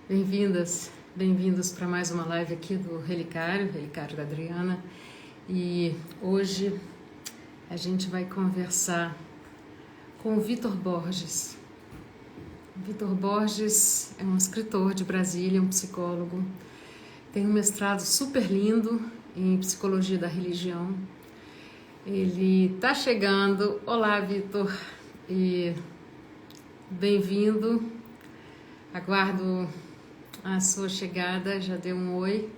Bem-vindas, bem-vindos para mais uma live aqui do Relicário da Adriana. E hoje a gente vai conversar com o Vitor Borges. Vitor Borges é um escritor de Brasília, um psicólogo, tem um mestrado super lindo em psicologia da religião. Ele está chegando. Olá, Vitor, e bem-vindo. Aguardo a sua chegada, já deu um oi.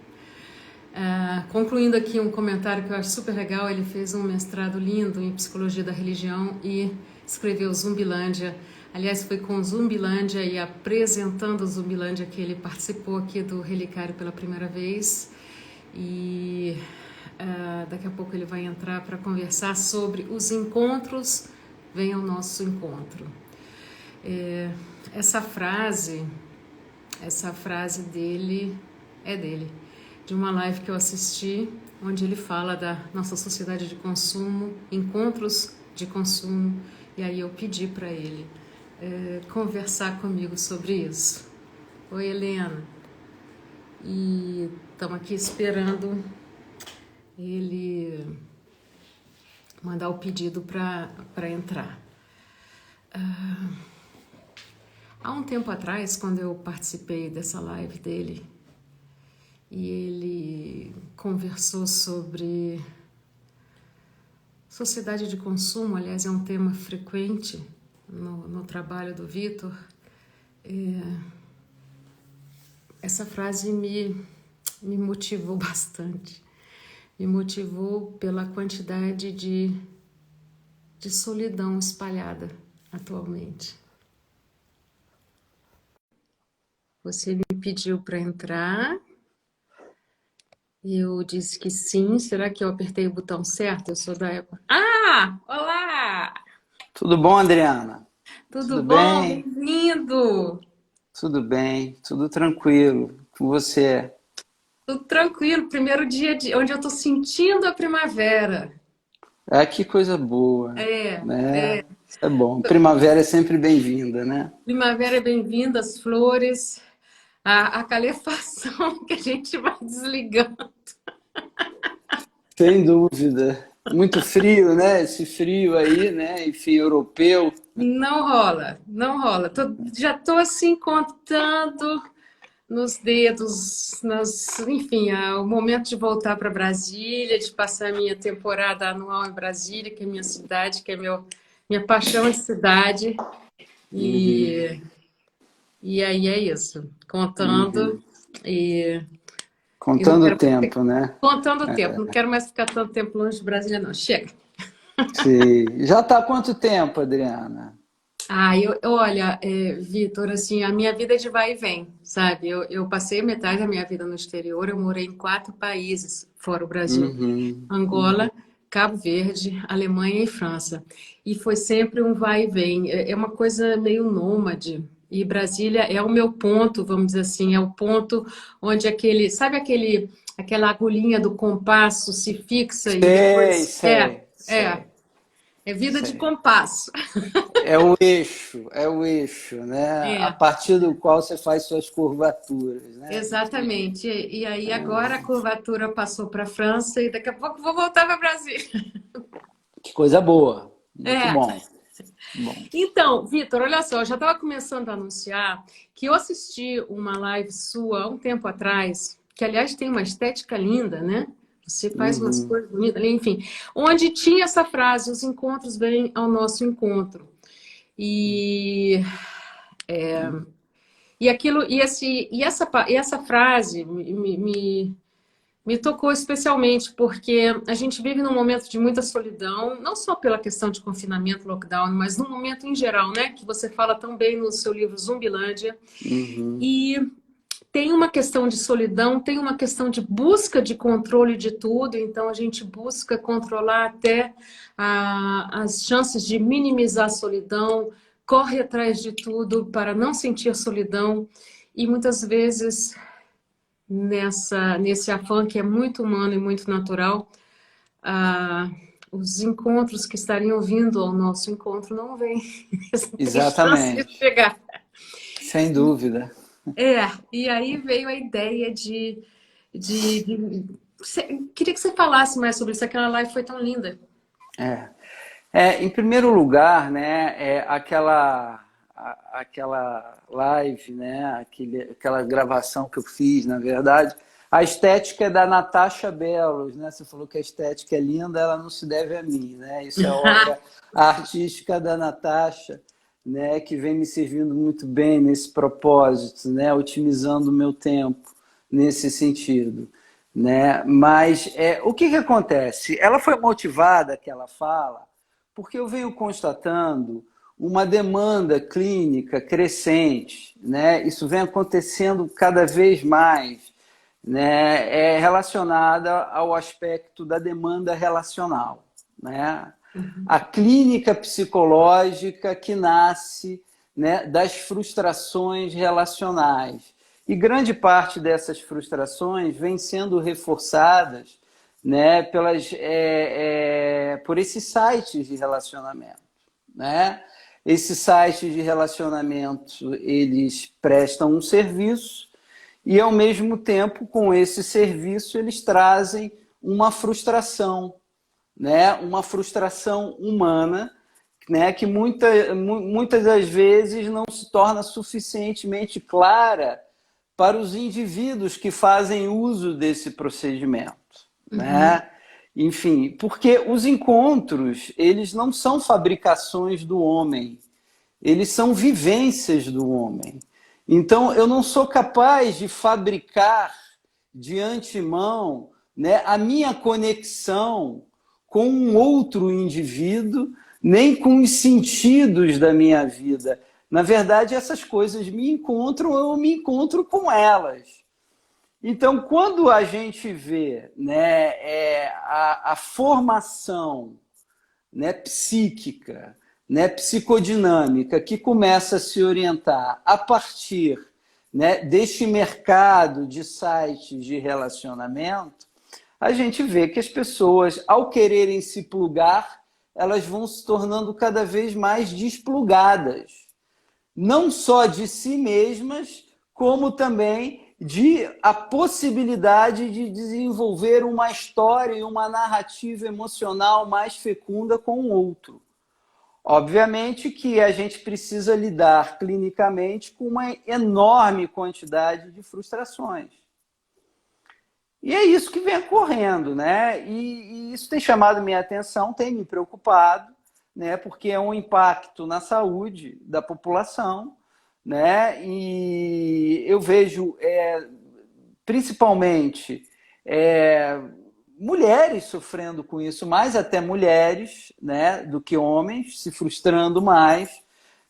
Concluindo aqui um comentário que eu acho super legal, ele fez um mestrado lindo em psicologia da religião e escreveu Zumbilândia. Aliás, foi com Zumbilândia e apresentando Zumbilândia que ele participou aqui do Relicário pela primeira vez. E daqui a pouco ele vai entrar para conversar sobre os encontros. Vem ao nosso encontro. Essa frase dele é dele, de uma live que eu assisti, onde ele fala da nossa sociedade de consumo, encontros de consumo, e aí eu pedi para ele conversar comigo sobre isso. Oi, Helena. E estamos aqui esperando ele mandar o pedido para entrar. Há um tempo atrás, quando eu participei dessa live dele, e ele conversou sobre sociedade de consumo, aliás, é um tema frequente no trabalho do Vitor, essa frase me motivou bastante. Me motivou pela quantidade de solidão espalhada atualmente. Você me pediu para entrar, eu disse que sim. Será que eu apertei o botão certo? Eu sou da época. Olá! Tudo bom, Adriana? Tudo Tudo bom? bem? Bem-vindo! Tudo bem, tudo tranquilo com você. Tudo tranquilo, primeiro dia onde eu estou sentindo a primavera. Ah, que coisa boa, É, né? Isso é bom. Primavera é sempre bem-vinda, né? primavera é bem-vinda, as flores, a calefação que a gente vai desligando. Sem dúvida. Muito frio, né? Esse frio aí, né? Enfim, europeu. Não rola, não rola. Já estou assim contando nos dedos, enfim, o momento de voltar para Brasília, de passar a minha temporada anual em Brasília, que é minha cidade, que é minha paixão de cidade. Uhum, E aí é isso, contando uhum. e não Contando o quero tempo, né? contando o tempo, não quero mais ficar tanto tempo longe de Brasília, não. Chega. Sim. Já está há quanto tempo, Adriana? Olha, Vitor, assim, a minha vida é de vai e vem, sabe? Eu passei metade da minha vida no exterior, eu morei em 4 países fora o Brasil. Uhum, Angola, Cabo Verde, Alemanha e França. E foi sempre um vai e vem. É uma coisa meio nômade. E Brasília é o meu ponto, vamos dizer assim, é o ponto onde aquela agulhinha do compasso se fixa e sei, depois sei, é, sei, é vida de sei. compasso. É o eixo, né? A É, partir do qual você faz suas curvaturas, né? Enfim, exatamente. E aí agora a curvatura passou para a França e daqui a pouco vou voltar para Brasil. que coisa boa, muito É. bom, bom. Então, Vitor, olha só, eu já estava começando a anunciar que eu assisti uma live sua há um tempo atrás, que aliás tem uma estética linda, né? Você faz umas Uhum, coisas bonitas ali, enfim, onde tinha essa frase: os encontros vêm ao nosso encontro. E, e aquilo, e essa frase me tocou especialmente porque a gente vive num momento de muita solidão, não só pela questão de confinamento, lockdown, mas no momento em geral, né? Que você fala tão bem no seu livro Zumbilândia. uhum. E tem uma questão de solidão, tem uma questão de busca de controle de tudo, então a gente busca controlar até as chances de minimizar a solidão, corre atrás de tudo para não sentir solidão, e muitas vezes nesse afã que é muito humano e muito natural, ah, os encontros que estariam vindo ao nosso encontro não vêm. Eles não têm chance de Exatamente, chegar. sem dúvida. E aí veio a ideia queria que você falasse mais sobre isso, aquela live foi tão linda. É. Em primeiro lugar, né, aquela live, né, aquela gravação que eu fiz, na verdade, a estética é da Natasha Bellos, né? Você falou que a estética é linda, ela não se deve a mim, né? Isso é obra artística da Natasha, né, que vem me servindo muito bem nesse propósito, né, otimizando o meu tempo nesse sentido, né? Mas o que acontece? Ela foi motivada, aquela fala, porque eu venho constatando uma demanda clínica crescente, né? Isso vem acontecendo cada vez mais, né? É relacionada ao aspecto da demanda relacional, né? A clínica psicológica que nasce, né, das frustrações relacionais. E grande parte dessas frustrações vem sendo reforçadas, né, por esses sites de relacionamento, né? Esses sites de relacionamento, eles prestam um serviço e, ao mesmo tempo, com esse serviço, eles trazem uma frustração, né? Uma frustração humana, né? Que muitas das vezes não se torna suficientemente clara para os indivíduos que fazem uso desse procedimento, né? Enfim, porque os encontros, eles não são fabricações do homem, eles são vivências do homem. Então, eu não sou capaz de fabricar de antemão, né, a minha conexão com um outro indivíduo, nem com os sentidos da minha vida. Na verdade, essas coisas me encontram, eu me encontro com elas. Então, quando a gente vê, né, a formação, né, psíquica, né, psicodinâmica, que começa a se orientar a partir, né, deste mercado de sites de relacionamento, a gente vê que as pessoas, ao quererem se plugar, elas vão se tornando cada vez mais desplugadas, não só de si mesmas, como também de a possibilidade de desenvolver uma história e uma narrativa emocional mais fecunda com o outro. Obviamente que a gente precisa lidar clinicamente com uma enorme quantidade de frustrações. E é isso que vem ocorrendo, né? E isso tem chamado minha atenção, tem me preocupado, né? Porque é um impacto na saúde da população, né? E eu vejo, principalmente, mulheres sofrendo com isso, mais até mulheres, né, do que homens, se frustrando mais,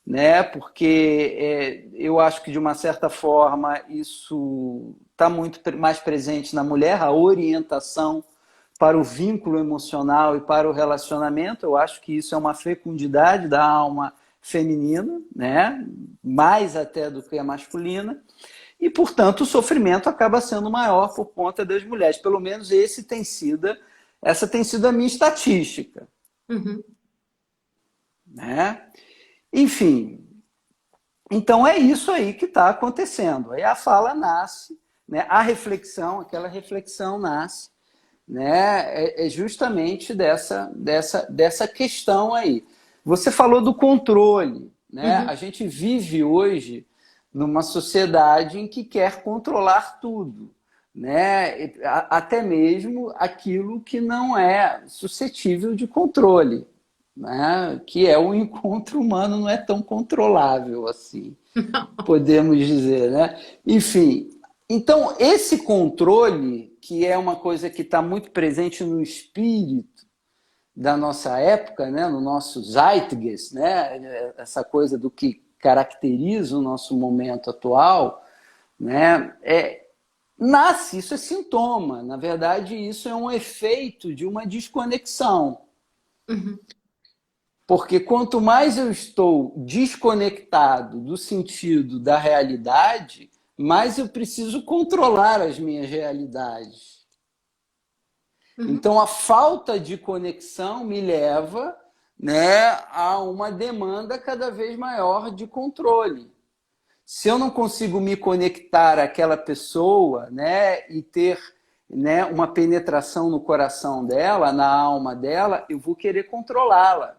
né, porque eu acho que, de uma certa forma, isso está muito mais presente na mulher, a orientação para o vínculo emocional e para o relacionamento. Eu acho que isso é uma fecundidade da alma feminina, né, mais até do que a masculina. E, portanto, o sofrimento acaba sendo maior por conta das mulheres. Pelo menos essa tem sido a minha estatística. Né? Enfim, então é isso aí que está acontecendo. Aí a fala nasce, né? A reflexão, aquela reflexão nasce, né? É justamente dessa questão aí. Você falou do controle, né? A gente vive hoje numa sociedade em que quer controlar tudo, né? Até mesmo aquilo que não é suscetível de controle, né? Que é o encontro humano, não é tão controlável assim, podemos dizer, né? Enfim, então esse controle, que é uma coisa que está muito presente no espírito da nossa época, né? No nosso zeitgeist, né? Essa coisa do que caracteriza o nosso momento atual, né? Nasce, isso é sintoma. Na verdade, isso é um efeito de uma desconexão. Porque quanto mais eu estou desconectado do sentido da realidade, mais eu preciso controlar as minhas realidades. Então, a falta de conexão me leva, né, a uma demanda cada vez maior de controle. Se eu não consigo me conectar àquela pessoa, né, e ter, né, uma penetração no coração dela, na alma dela, eu vou querer controlá-la,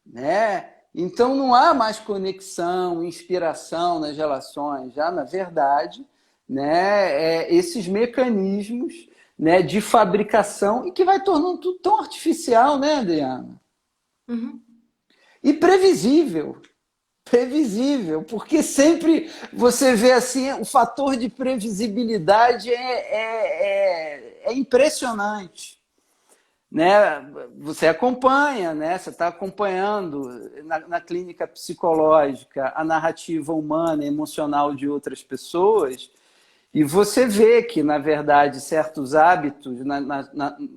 né? Então não há mais conexão, inspiração nas relações, já na verdade, né, esses mecanismos, né, de fabricação e que vai tornando tudo tão artificial, né, Adriana? Uhum. E previsível. Previsível, porque sempre você vê assim, o fator de previsibilidade é impressionante. Né? Você acompanha, né? Você está acompanhando na clínica psicológica a narrativa humana e emocional de outras pessoas, e você vê que, na verdade, certos hábitos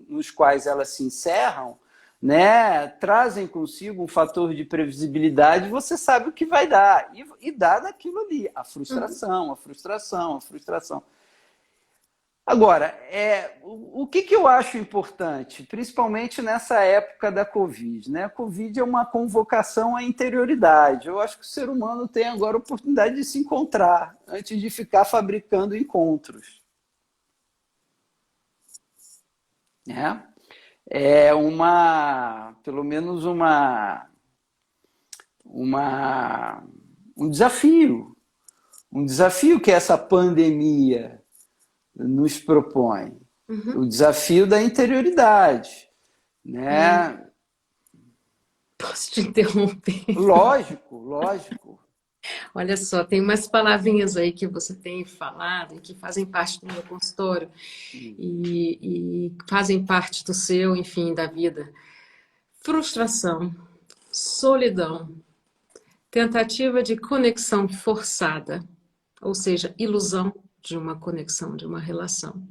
nos quais elas se encerram, né, trazem consigo um fator de previsibilidade, você sabe o que vai dar. E dá naquilo ali, a frustração, a frustração, a frustração. Agora, o que eu acho importante, principalmente nessa época da Covid, né? A Covid é uma convocação à interioridade. Eu acho que o ser humano tem agora a oportunidade de se encontrar, antes de ficar fabricando encontros. Né? Pelo menos um desafio. Um desafio que essa pandemia nos propõe. Uhum. O desafio da interioridade, né? Posso te interromper? Lógico, lógico. Olha só, tem umas palavrinhas aí que você tem falado e que fazem parte do meu consultório e fazem parte do seu, enfim, da vida. Frustração, solidão, tentativa de conexão forçada, ou seja, ilusão de uma conexão, de uma relação.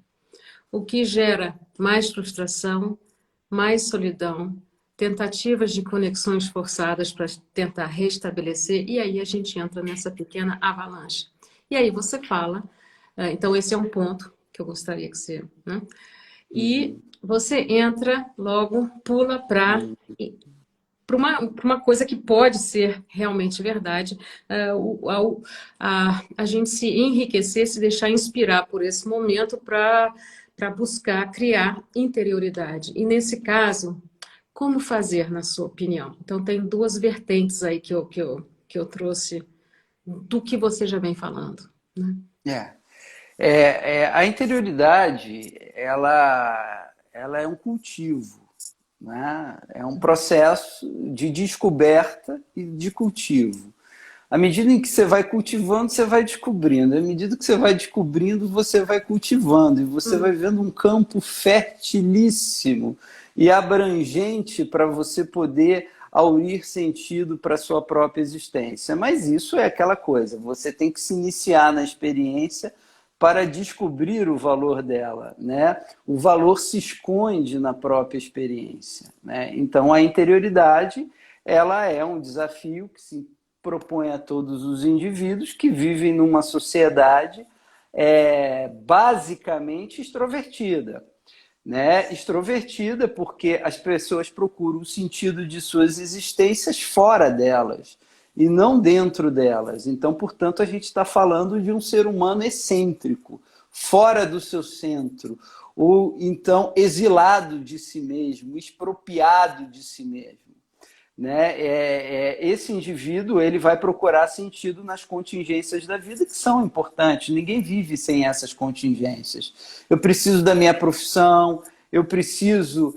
O que gera mais frustração, mais solidão, tentativas de conexões forçadas para tentar restabelecer, e aí a gente entra nessa pequena avalanche. E aí você fala, então esse é um ponto que eu gostaria que você... Né? E você entra logo, pula para uma coisa que pode ser realmente verdade, a gente se enriquecer, se deixar inspirar por esse momento para buscar criar interioridade. E nesse caso, como fazer, na sua opinião? Então, tem duas vertentes aí que eu trouxe do que você já vem falando. Né? A interioridade, ela é um cultivo, né? É um processo de descoberta e de cultivo. À medida em que você vai cultivando, você vai descobrindo. À medida que você vai descobrindo, você vai cultivando. E você vai vendo um campo fertilíssimo e abrangente para você poder aurir sentido para a sua própria existência. Mas isso é aquela coisa, você tem que se iniciar na experiência para descobrir o valor dela, né? O valor se esconde na própria experiência, né? Então, a interioridade, ela é um desafio que se propõe a todos os indivíduos que vivem numa sociedade basicamente extrovertida, né? Extrovertida porque as pessoas procuram o sentido de suas existências fora delas e não dentro delas. Então, portanto, a gente está falando de um ser humano excêntrico, fora do seu centro, ou então exilado de si mesmo, expropriado de si mesmo. Né? Esse indivíduo ele vai procurar sentido nas contingências da vida que são importantes. Ninguém vive sem essas contingências. Eu preciso da minha profissão, eu preciso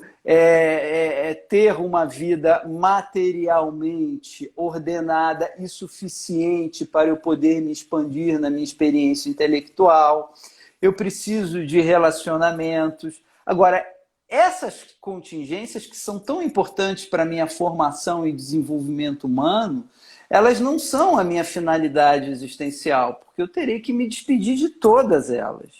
ter uma vida materialmente ordenada e suficiente para eu poder me expandir na minha experiência intelectual. Eu preciso de relacionamentos. Agora, essas contingências que são tão importantes para a minha formação e desenvolvimento humano, elas não são a minha finalidade existencial, porque eu terei que me despedir de todas elas.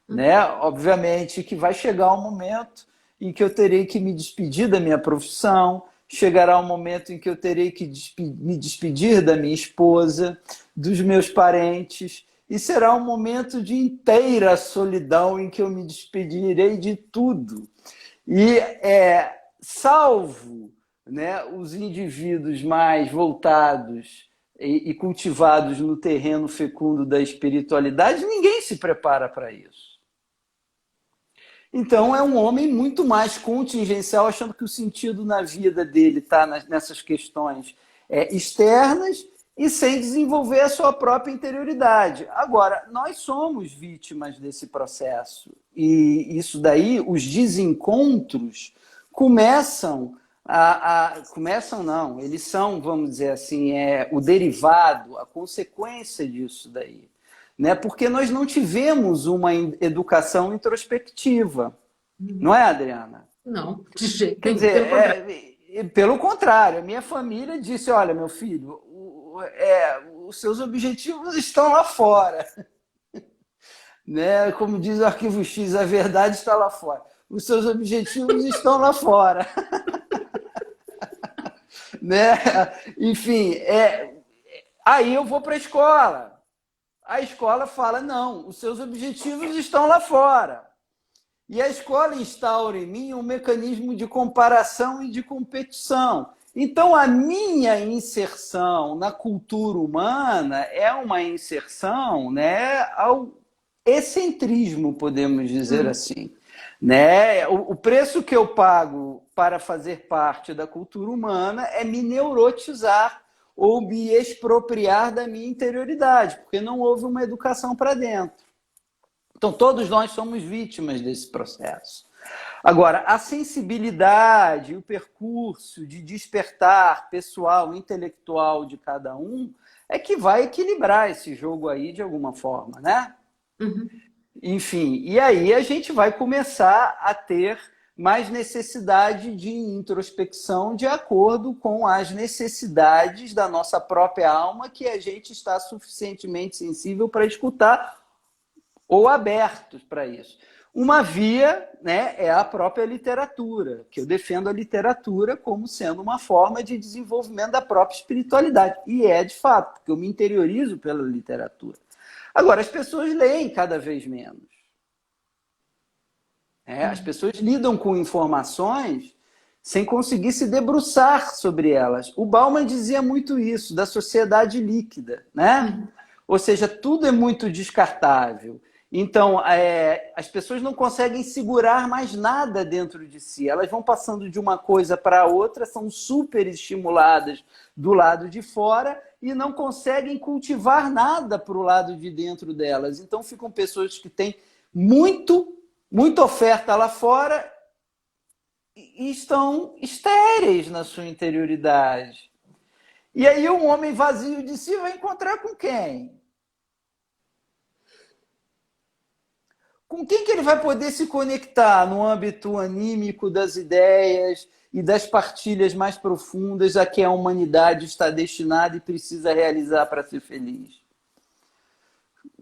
Né? Obviamente que vai chegar um momento em que eu terei que me despedir da minha profissão, chegará um momento em que eu terei que me despedir da minha esposa, dos meus parentes, e será um momento de inteira solidão em que eu me despedirei de tudo. E salvo, né, os indivíduos mais voltados e cultivados no terreno fecundo da espiritualidade, ninguém se prepara para isso. Então, é um homem muito mais contingencial, achando que o sentido na vida dele está nessas questões externas e sem desenvolver a sua própria interioridade. Agora, nós somos vítimas desse processo. E isso daí, os desencontros começam começam não, eles são, vamos dizer assim, o derivado, a consequência disso daí. Né? Porque nós não tivemos uma educação introspectiva. Não é, Adriana? Não, de jeito Quer nenhum. dizer, pelo contrário, a minha família disse, olha, meu filho, os seus objetivos estão lá fora. Né? Como diz o Arquivo X, a verdade está lá fora. Os seus objetivos estão lá fora. Né? Enfim, aí eu vou para a escola. A escola fala, não, os seus objetivos estão lá fora. E a escola instaura em mim um mecanismo de comparação e de competição. Então, a minha inserção na cultura humana é uma inserção, né, ao excentrismo, podemos dizer assim. Né? O preço que eu pago para fazer parte da cultura humana é me neurotizar ou me expropriar da minha interioridade, porque não houve uma educação para dentro. Então, todos nós somos vítimas desse processo. Agora, a sensibilidade, o percurso de despertar pessoal, intelectual de cada um, é que vai equilibrar esse jogo aí de alguma forma, né? Uhum. Enfim, e aí a gente vai começar a ter mais necessidade de introspecção de acordo com as necessidades da nossa própria alma, que a gente está suficientemente sensível para escutar ou abertos para isso. Uma via, né, é a própria literatura, que eu defendo a literatura como sendo uma forma de desenvolvimento da própria espiritualidade. E de fato, porque eu me interiorizo pela literatura. Agora, as pessoas leem cada vez menos. As pessoas lidam com informações sem conseguir se debruçar sobre elas. O Bauman dizia muito isso, da sociedade líquida, né? Ou seja, tudo é muito descartável. Então, as pessoas não conseguem segurar mais nada dentro de si. Elas vão passando de uma coisa para outra, são super estimuladas do lado de fora e não conseguem cultivar nada para o lado de dentro delas. Então, ficam pessoas que têm muita oferta lá fora e estão estéreis na sua interioridade. E aí um homem vazio de si vai encontrar com quem? Com quem que ele vai poder se conectar no âmbito anímico das ideias e das partilhas mais profundas a que a humanidade está destinada e precisa realizar para ser feliz?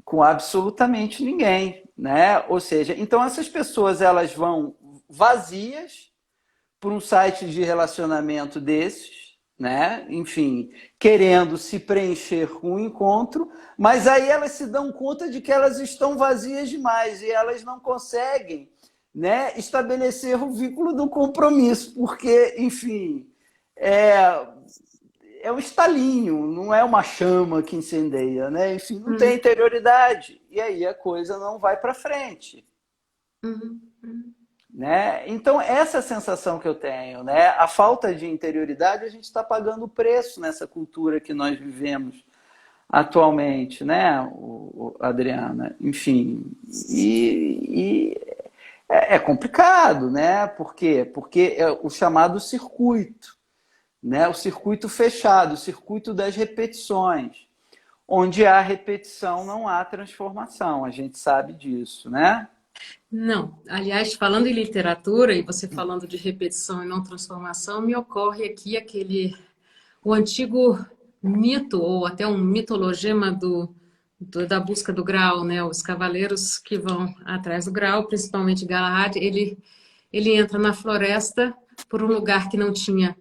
Com absolutamente ninguém, né? Ou seja, então essas pessoas elas vão vazias por um site de relacionamento desses, né? Enfim, querendo se preencher com o encontro, mas aí elas se dão conta de que elas estão vazias demais e elas não conseguem, né, estabelecer o vínculo do compromisso, porque, enfim, é um estalinho, não é uma chama que incendeia, né? Enfim, não tem interioridade. E aí a coisa não vai para frente. Né? Então, essa sensação que eu tenho, né? A falta de interioridade, a gente está pagando o preço nessa cultura que nós vivemos atualmente, né, Adriana? Enfim, e é complicado, né? Por quê? Porque é o chamado circuito, né? O circuito fechado, o circuito das repetições. Onde há repetição, não há transformação. A gente sabe disso, né? Não. Aliás, falando em literatura, e você falando de repetição e não transformação, me ocorre aqui o antigo mito, ou até um mitologema da busca do Graal, né? Os cavaleiros que vão atrás do Graal, principalmente Galahad, ele entra na floresta por um lugar que não tinha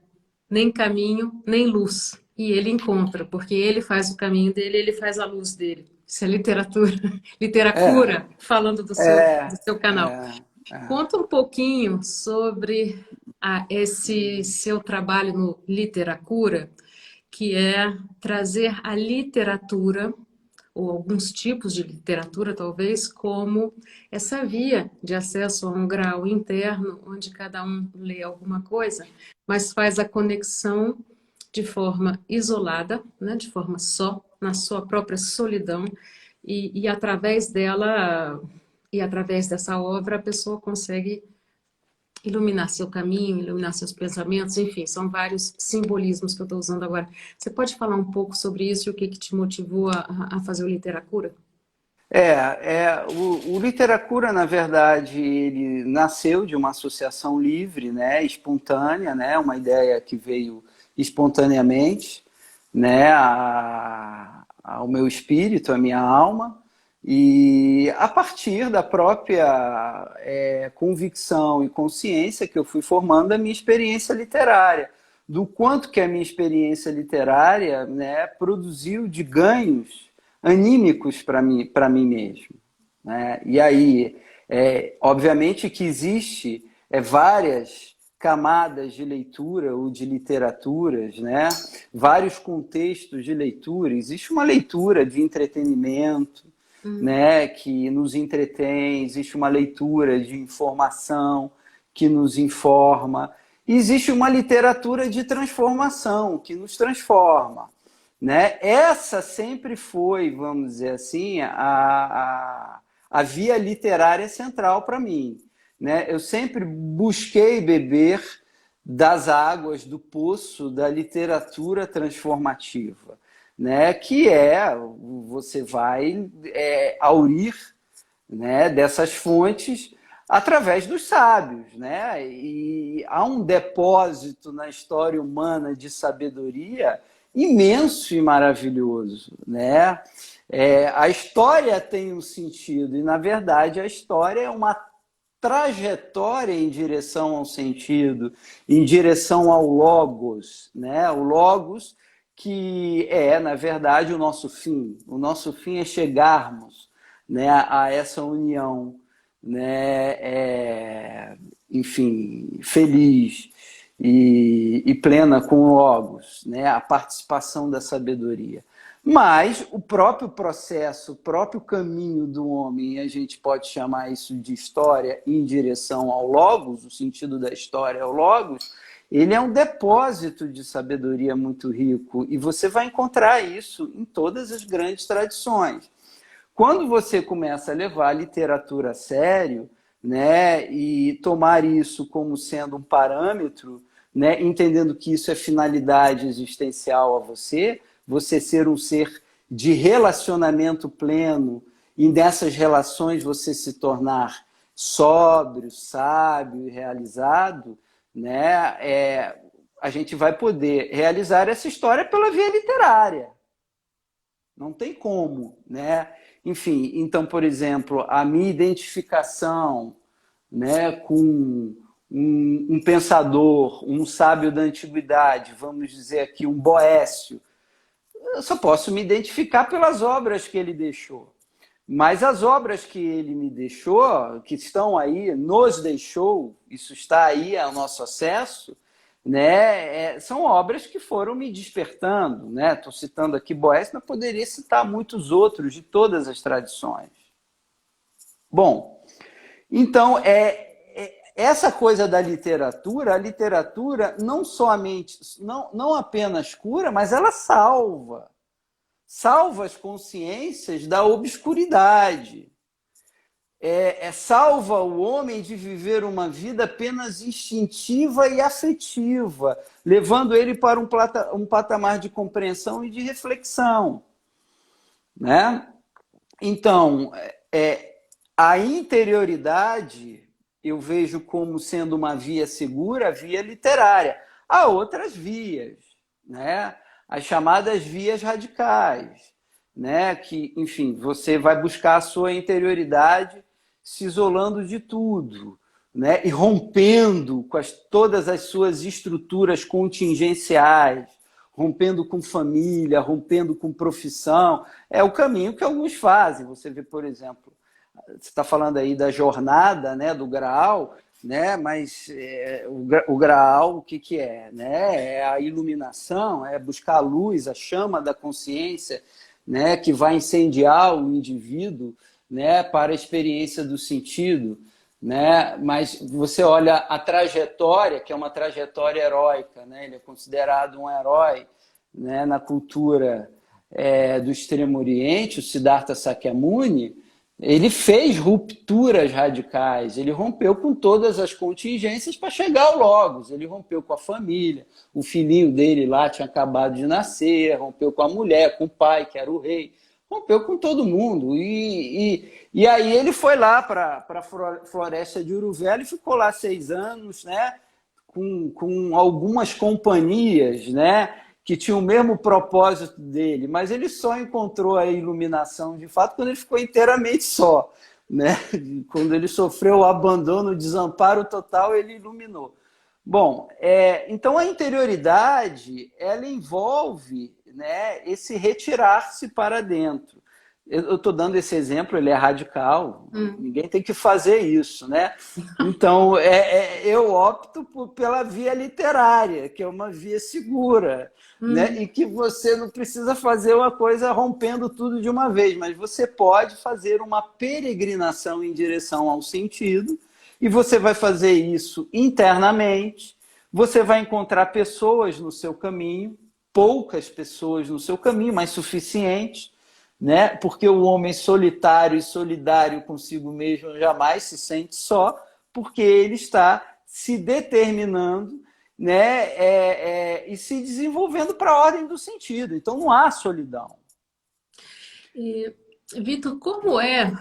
nem caminho, nem luz. E ele encontra, porque ele faz o caminho dele, ele faz a luz dele. Isso é literatura. Literacura, falando do seu canal. Conta um pouquinho sobre esse seu trabalho no Literacura, que é trazer a literatura, ou alguns tipos de literatura, talvez, como essa via de acesso a um grau interno, onde cada um lê alguma coisa, mas faz a conexão de forma isolada, né, de forma só, na sua própria solidão, e através dela, e através dessa obra, a pessoa consegue iluminar seu caminho, iluminar seus pensamentos, enfim, são vários simbolismos que eu estou usando agora. Você pode falar um pouco sobre isso e o que te motivou a fazer o Literacura? O Literacura, na verdade, ele nasceu de uma associação livre, né, espontânea, né, uma ideia que veio espontaneamente, né, ao meu espírito, à minha alma, e a partir da própria convicção e consciência que eu fui formando a minha experiência literária, do quanto que a minha experiência literária, né, produziu de ganhos anímicos para mim mesmo, né? E aí, obviamente que existe várias camadas de leitura ou de literaturas, né? Vários contextos de leitura. Existe uma leitura de entretenimento, né, que nos entretém, existe uma leitura de informação que nos informa, e existe uma literatura de transformação que nos transforma, né? Essa sempre foi, vamos dizer assim, a via literária central para mim, né? Eu sempre busquei beber das águas do poço da literatura transformativa, né? Que você vai aurir, né, dessas fontes através dos sábios, né? E há um depósito na história humana de sabedoria imenso e maravilhoso, né? A história tem um sentido e, na verdade, a história é uma trajetória em direção ao sentido, em direção ao logos, né? O logos que na verdade, o nosso fim. O nosso fim é chegarmos, né, a essa união, né, enfim, feliz e plena com o logos, né, a participação da sabedoria. Mas o próprio processo, o próprio caminho do homem, a gente pode chamar isso de história em direção ao logos, o sentido da história é o logos, ele é um depósito de sabedoria muito rico e você vai encontrar isso em todas as grandes tradições. Quando você começa a levar a literatura a sério, né, e tomar isso como sendo um parâmetro, né, entendendo que isso é finalidade existencial a você, você ser um ser de relacionamento pleno e nessas relações você se tornar sóbrio, sábio e realizado, né, a gente vai poder realizar essa história pela via literária. Não tem como, né? Enfim, então, por exemplo, a minha identificação, né, com um pensador, um sábio da antiguidade, vamos dizer aqui, um Boécio, eu só posso me identificar pelas obras que ele deixou. Mas as obras que ele me deixou, que estão aí, nos deixou, isso está aí ao nosso acesso, né, são obras que foram me despertando, né? Estou citando aqui Boécio, mas poderia citar muitos outros de todas as tradições. Bom, então essa coisa da literatura, a literatura não somente, não apenas cura, mas ela salva. Salva as consciências da obscuridade. Salva o homem de viver uma vida apenas instintiva e afetiva, levando ele para um patamar de compreensão e de reflexão, né? Então, a interioridade eu vejo como sendo uma via segura, a via literária. Há outras vias, né? As chamadas vias radicais, né? Que, enfim, você vai buscar a sua interioridade se isolando de tudo, né? E rompendo com todas as suas estruturas contingenciais, rompendo com família, rompendo com profissão. É o caminho que alguns fazem. Você vê, por exemplo, você está falando aí da jornada, né, do Graal, né? Mas o Graal, o que é? Né? É a iluminação, é buscar a luz, a chama da consciência, né? Que vai incendiar o indivíduo, né? Para a experiência do sentido. Né? Mas você olha a trajetória, que é uma trajetória heróica, né? Ele é considerado um herói, né? Na cultura do Extremo Oriente, o Siddhartha Sakyamuni. Ele fez rupturas radicais, ele rompeu com todas as contingências para chegar ao Logos, ele rompeu com a família, o filhinho dele lá tinha acabado de nascer, rompeu com a mulher, com o pai, que era o rei, rompeu com todo mundo. E aí ele foi lá para a floresta de Uruvela e ficou lá 6 anos, né, com algumas companhias, né, que tinham o mesmo propósito dele, mas ele só encontrou a iluminação de fato quando ele ficou inteiramente só, né? Quando ele sofreu o abandono, o desamparo total, ele iluminou. Bom, então a interioridade, ela envolve, né, esse retirar-se para dentro. Eu estou dando esse exemplo, ele é radical, ninguém tem que fazer isso, né? Então, eu opto pela via literária, que é uma via segura, né? E que você não precisa fazer uma coisa rompendo tudo de uma vez, mas você pode fazer uma peregrinação em direção ao sentido, e você vai fazer isso internamente, você vai encontrar pessoas no seu caminho, poucas pessoas no seu caminho, mas suficientes, né? Porque o homem solitário e solidário consigo mesmo jamais se sente só, porque ele está se determinando, né? E se desenvolvendo para a ordem do sentido. Então não há solidão. Vitor, como é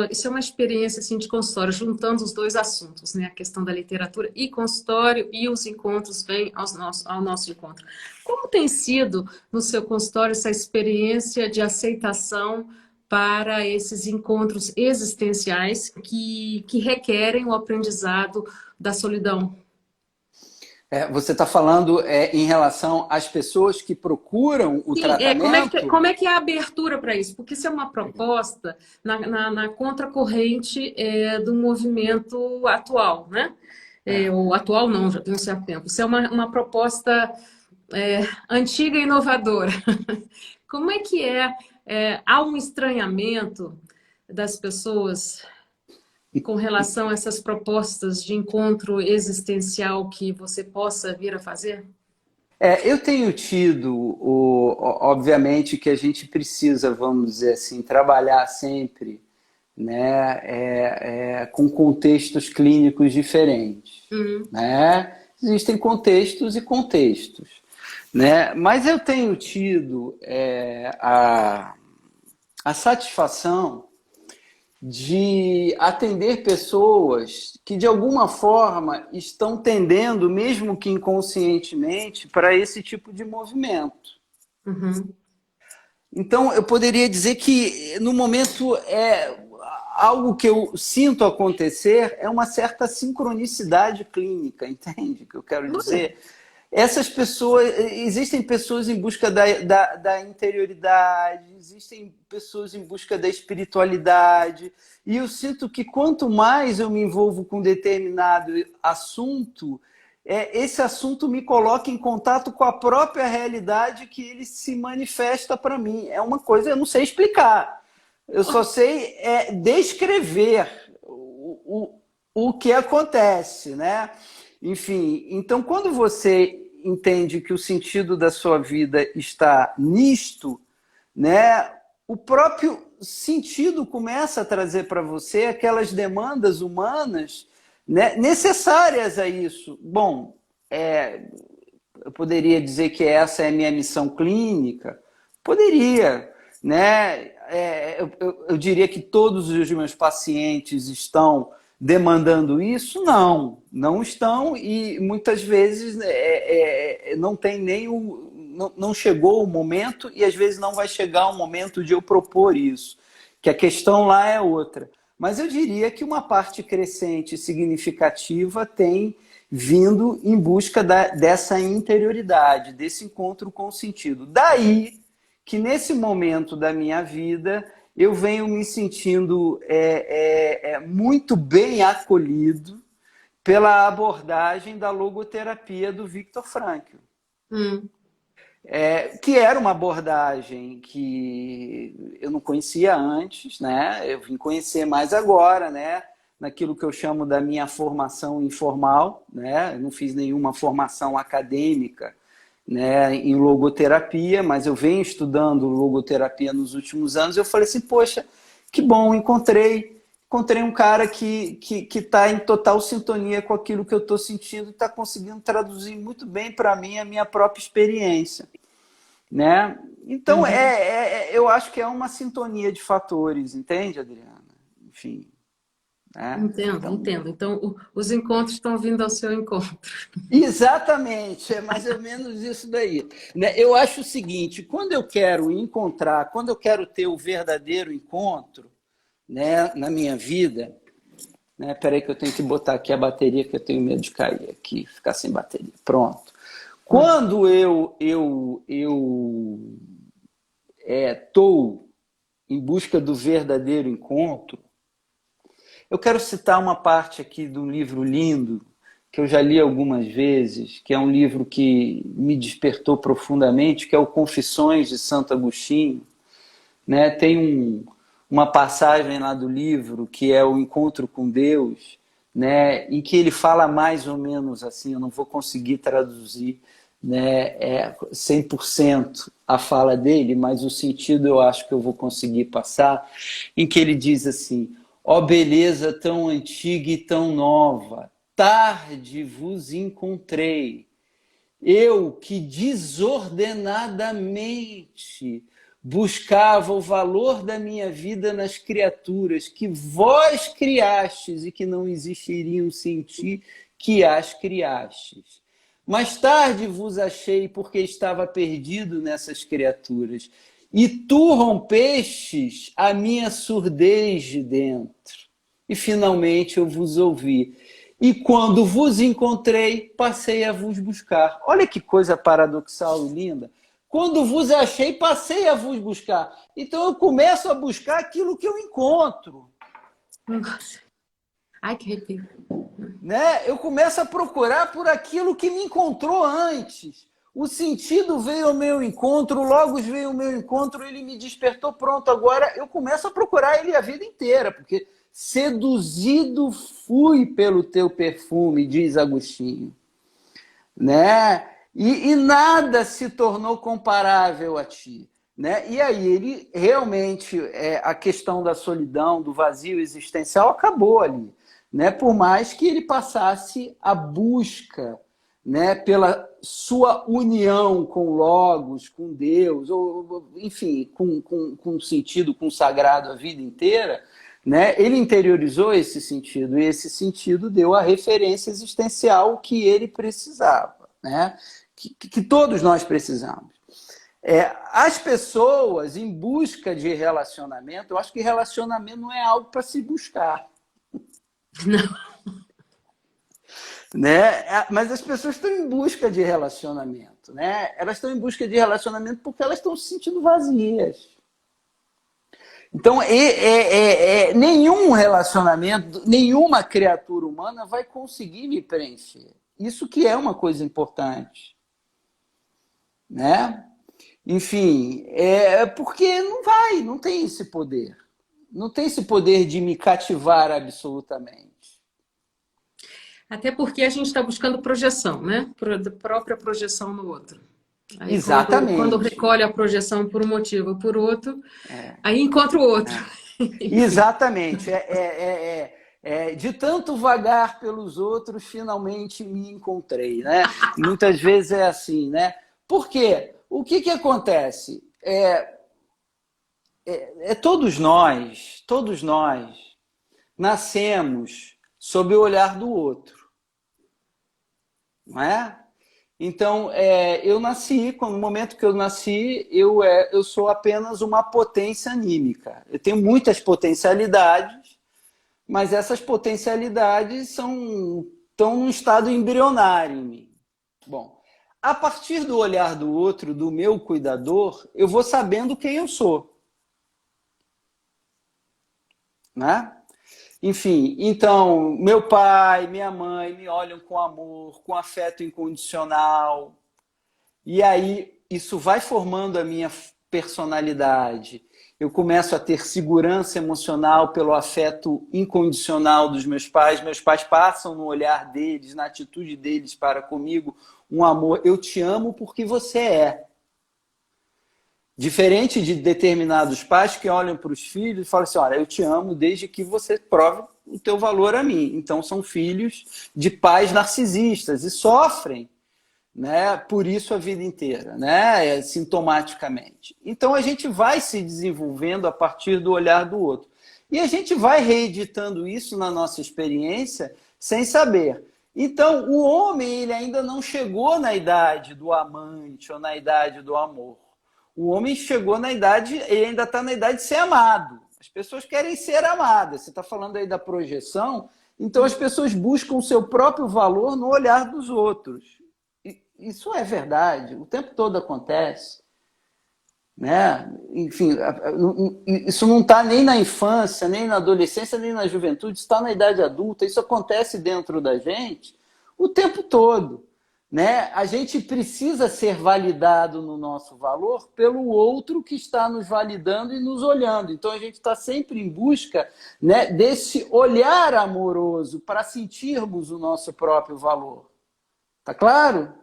isso é uma experiência assim, de consultório, juntando os dois assuntos, né? A questão da literatura e consultório, e os encontros vêm ao nosso encontro. Como tem sido no seu consultório essa experiência de aceitação para esses encontros existenciais que requerem o aprendizado da solidão? Você está falando em relação às pessoas que procuram o tratamento? Como é que é a abertura para isso? Porque isso é uma proposta na contracorrente do movimento atual, né? Ou atual não, já tem um certo tempo. Isso é uma proposta antiga e inovadora. Como é que há um estranhamento das pessoas com relação a essas propostas de encontro existencial que você possa vir a fazer? Eu tenho tido, obviamente, que a gente precisa, vamos dizer assim, trabalhar sempre, né, com contextos clínicos diferentes. Né? Existem contextos e contextos. Né? Mas eu tenho tido a satisfação de atender pessoas que, de alguma forma, estão tendendo, mesmo que inconscientemente, para esse tipo de movimento. Então, eu poderia dizer que, no momento, algo que eu sinto acontecer é uma certa sincronicidade clínica, entende o que eu quero dizer? Essas pessoas, existem pessoas em busca da interioridade, existem pessoas em busca da espiritualidade, e eu sinto que quanto mais eu me envolvo com determinado assunto, esse assunto me coloca em contato com a própria realidade que ele se manifesta para mim. É uma coisa que eu não sei explicar, eu só sei descrever o que acontece, né? Enfim, então quando você entende que o sentido da sua vida está nisto, né, o próprio sentido começa a trazer para você aquelas demandas humanas, né, necessárias a isso. Bom, eu poderia dizer que essa é a minha missão clínica? Poderia, né? Eu diria que todos os meus pacientes estão demandando isso? Não estão, e muitas vezes não tem nem não chegou o momento, e às vezes não vai chegar o momento de eu propor isso, que a questão lá é outra. Mas eu diria que uma parte crescente e significativa tem vindo em busca dessa interioridade, desse encontro com o sentido. Daí que nesse momento da minha vida eu venho me sentindo muito bem acolhido, pela abordagem da logoterapia do Viktor Frankl. Que era uma abordagem que eu não conhecia antes, né? Eu vim conhecer mais agora, né? Naquilo que eu chamo da minha formação informal, né? Eu não fiz nenhuma formação acadêmica, né, em logoterapia, mas eu venho estudando logoterapia nos últimos anos. Eu falei assim, poxa, que bom, encontrei um cara que está em total sintonia com aquilo que eu estou sentindo e está conseguindo traduzir muito bem para mim a minha própria experiência. Né? Então, eu acho que é uma sintonia de fatores, entende, Adriana? Enfim. Entendo. Então, os encontros estão vindo ao seu encontro. Exatamente, é mais ou menos isso daí. Né? Eu acho o seguinte, quando eu quero encontrar, quando eu quero ter o verdadeiro encontro, né, na minha vida, né, peraí que eu tenho que botar aqui a bateria, que eu tenho medo de cair aqui, ficar sem bateria. Pronto. Quando eu estou em busca do verdadeiro encontro, eu quero citar uma parte aqui de um livro lindo, que eu já li algumas vezes, que é um livro que me despertou profundamente, que é o Confissões de Santo Agostinho. Né? Tem uma passagem lá do livro, que é o Encontro com Deus, né? Em que ele fala mais ou menos assim, eu não vou conseguir traduzir, né, 100% a fala dele, mas o sentido eu acho que eu vou conseguir passar, em que ele diz assim: ó beleza tão antiga e tão nova, tarde vos encontrei, eu que desordenadamente buscava o valor da minha vida nas criaturas que vós criastes e que não existiriam sem ti, que as criastes. Mais tarde vos achei porque estava perdido nessas criaturas, e tu rompestes a minha surdez de dentro. E finalmente eu vos ouvi. E quando vos encontrei, passei a vos buscar. Olha que coisa paradoxal e linda. Quando vos achei, passei a vos buscar. Então eu começo a buscar aquilo que eu encontro. Ai, que arrepio. Né? Eu começo a procurar por aquilo que me encontrou antes. O sentido veio ao meu encontro, o logos veio ao meu encontro, ele me despertou, pronto, agora eu começo a procurar ele a vida inteira, porque seduzido fui pelo teu perfume, diz Agostinho. Né? E nada se tornou comparável a ti. Né? E aí ele realmente, a questão da solidão, do vazio existencial acabou ali. Né? Por mais que ele passasse a busca, né, pela sua união com o Logos, com Deus, ou, enfim, com sentido, com o sagrado a vida inteira, né? Ele interiorizou esse sentido, e esse sentido deu a referência existencial que ele precisava, né? Que todos nós precisamos. As pessoas em busca de relacionamento, eu acho que relacionamento não é algo para se buscar. Não. Né? Mas as pessoas estão em busca de relacionamento. Né? Elas estão em busca de relacionamento porque elas estão se sentindo vazias. Então, nenhum relacionamento, nenhuma criatura humana vai conseguir me preencher. Isso que é uma coisa importante. Né? Enfim, porque não tem esse poder. Não tem esse poder de me cativar absolutamente. Até porque a gente está buscando projeção, né? Própria projeção no outro. Aí, exatamente. Quando recolhe a projeção por um motivo ou por outro, aí encontra o outro. Exatamente. De tanto vagar pelos outros, finalmente me encontrei. Né? Muitas vezes é assim. Né? Por quê? O que acontece? Todos nós nascemos sob o olhar do outro. Não é? Então, eu nasci, no momento que eu nasci, eu sou apenas uma potência anímica. Eu tenho muitas potencialidades, mas essas potencialidades estão num estado embrionário em mim. Bom, a partir do olhar do outro, do meu cuidador, eu vou sabendo quem eu sou. Né? Enfim, então, meu pai, minha mãe me olham com amor, com afeto incondicional. E aí, isso vai formando a minha personalidade. Eu começo a ter segurança emocional pelo afeto incondicional dos meus pais. Meus pais passam no olhar deles, na atitude deles para comigo, um amor. Eu te amo porque você é. Diferente de determinados pais que olham para os filhos e falam assim, olha, eu te amo desde que você prove o teu valor a mim. Então são filhos de pais narcisistas e sofrem, né, por isso a vida inteira, né, sintomaticamente. Então a gente vai se desenvolvendo a partir do olhar do outro. E a gente vai reeditando isso na nossa experiência sem saber. Então o homem ele ainda não chegou na idade do amante ou na idade do amor. O homem chegou na idade, ele ainda está na idade de ser amado. As pessoas querem ser amadas. Você está falando aí da projeção, então as pessoas buscam o seu próprio valor no olhar dos outros. Isso é verdade, o tempo todo acontece. Né? Enfim, isso não está nem na infância, nem na adolescência, nem na juventude, está na idade adulta. Isso acontece dentro da gente o tempo todo. Né? A gente precisa ser validado no nosso valor pelo outro que está nos validando e nos olhando. Então a gente está sempre em busca, né, desse olhar amoroso para sentirmos o nosso próprio valor. Tá claro?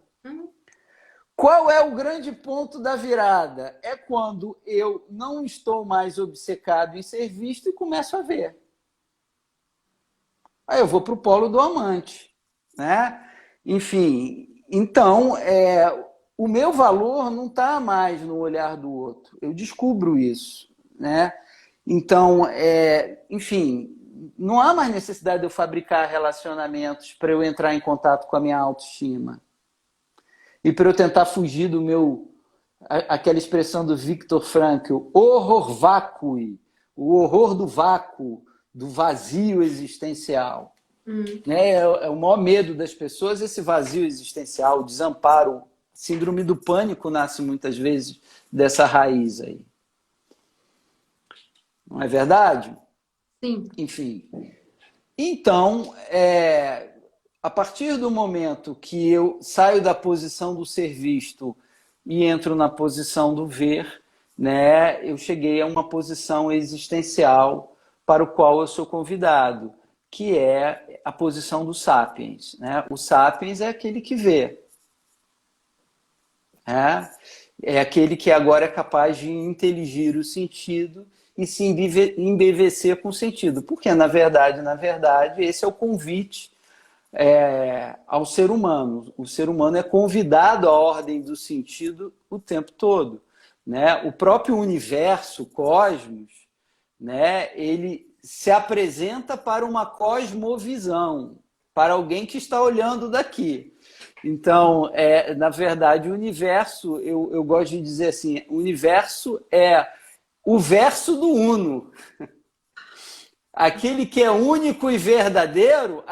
Qual é o grande ponto da virada? É quando eu não estou mais obcecado em ser visto e começo a ver. Aí eu vou para o polo do amante. Né? Enfim, então, o meu valor não está mais no olhar do outro. Eu descubro isso. Né? Então, enfim, não há mais necessidade de eu fabricar relacionamentos para eu entrar em contato com a minha autoestima. E para eu tentar fugir do meu... Aquela expressão do Viktor Frankl, horror vacui, o horror do vácuo, do vazio existencial. Né? É o maior medo das pessoas, esse vazio existencial, o desamparo. Síndrome do pânico nasce muitas vezes dessa raiz aí. Não é verdade? Sim. Enfim. Então, a partir do momento que eu saio da posição do ser visto e entro na posição do ver, né, eu cheguei a uma posição existencial para o qual eu sou convidado, que é a posição do sapiens. Né? O sapiens é aquele que vê. É aquele que agora é capaz de inteligir o sentido e se embevecer com o sentido. Porque, na verdade, esse é o convite ao ser humano. O ser humano é convidado à ordem do sentido o tempo todo. Né? O próprio universo, o cosmos, né? Ele se apresenta para uma cosmovisão, para alguém que está olhando daqui. Então, na verdade, o universo, eu gosto de dizer assim, o universo é o verso do uno. Aquele que é único e verdadeiro,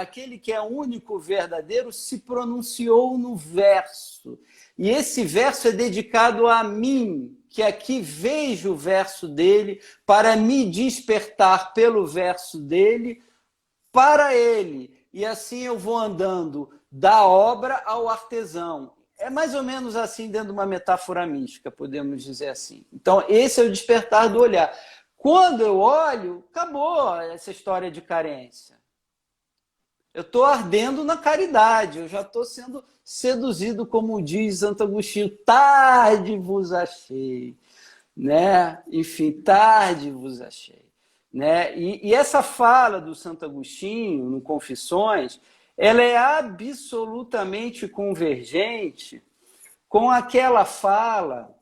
se pronunciou no verso. E esse verso é dedicado a mim, que aqui vejo o verso dele, para me despertar pelo verso dele, para ele. E assim eu vou andando da obra ao artesão. É mais ou menos assim dentro de uma metáfora mística, podemos dizer assim. Então, esse é o despertar do olhar. Quando eu olho, acabou essa história de carência. Eu estou ardendo na caridade, eu já estou sendo seduzido, como diz Santo Agostinho, tarde vos achei. Né? Enfim, tarde vos achei. Né? E essa fala do Santo Agostinho, no Confissões, ela é absolutamente convergente com aquela fala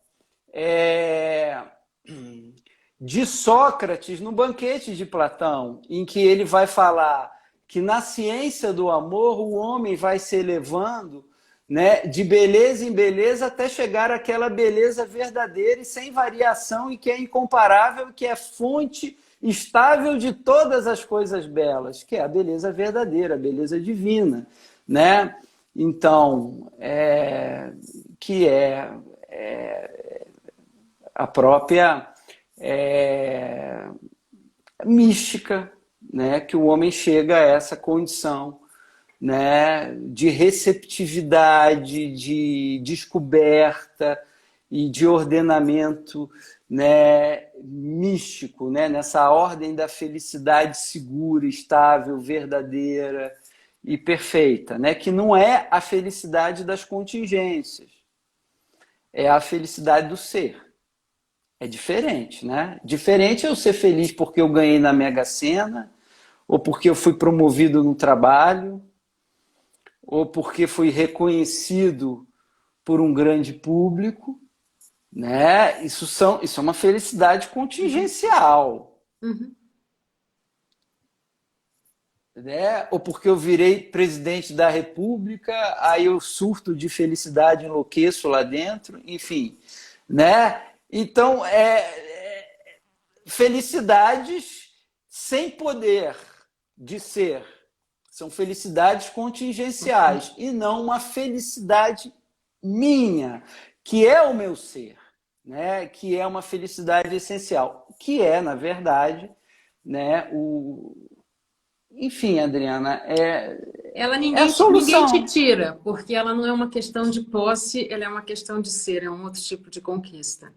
de Sócrates no banquete de Platão, em que ele vai falar que na ciência do amor o homem vai se elevando, né, de beleza em beleza até chegar àquela beleza verdadeira e sem variação e que é incomparável, que é fonte estável de todas as coisas belas, que é a beleza verdadeira, a beleza divina, né? Então, que é a própria mística, né, que o homem chega a essa condição, né, de receptividade, de descoberta e de ordenamento, né, místico, né, nessa ordem da felicidade segura, estável, verdadeira e perfeita, né, que não é a felicidade das contingências, é a felicidade do ser. É diferente, né? Diferente é eu ser feliz porque eu ganhei na Mega Sena, ou porque eu fui promovido no trabalho, ou porque fui reconhecido por um grande público, né? Isso é uma felicidade contingencial, Uhum. né? Ou porque eu virei presidente da República, aí eu surto de felicidade, enlouqueço lá dentro, enfim, né? Então, felicidades sem poder de ser. São felicidades contingenciais e não uma felicidade minha, que é o meu ser, né? Que é uma felicidade essencial, que é, na verdade, né, enfim, Adriana, Ela é a ninguém te solução. tira, porque ela não é uma questão de posse, ela é uma questão de ser, é um outro tipo de conquista.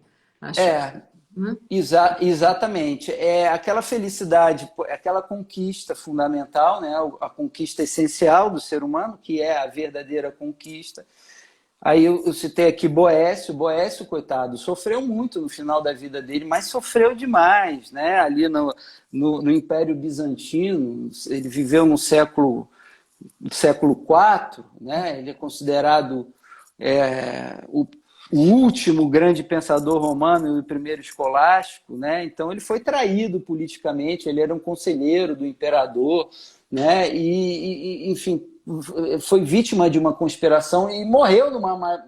Acho que. É, Né? exatamente. É aquela felicidade, aquela conquista fundamental, né? A conquista essencial do ser humano, que é a verdadeira conquista. Aí eu citei aqui Boécio, coitado, sofreu muito no final da vida dele, mas sofreu demais, né? Ali no Império Bizantino, ele viveu no século IV, né? Ele é considerado o último grande pensador romano e o primeiro escolástico, né? Então ele foi traído politicamente, ele era um conselheiro do imperador, né? Enfim, foi vítima de uma conspiração e morreu numa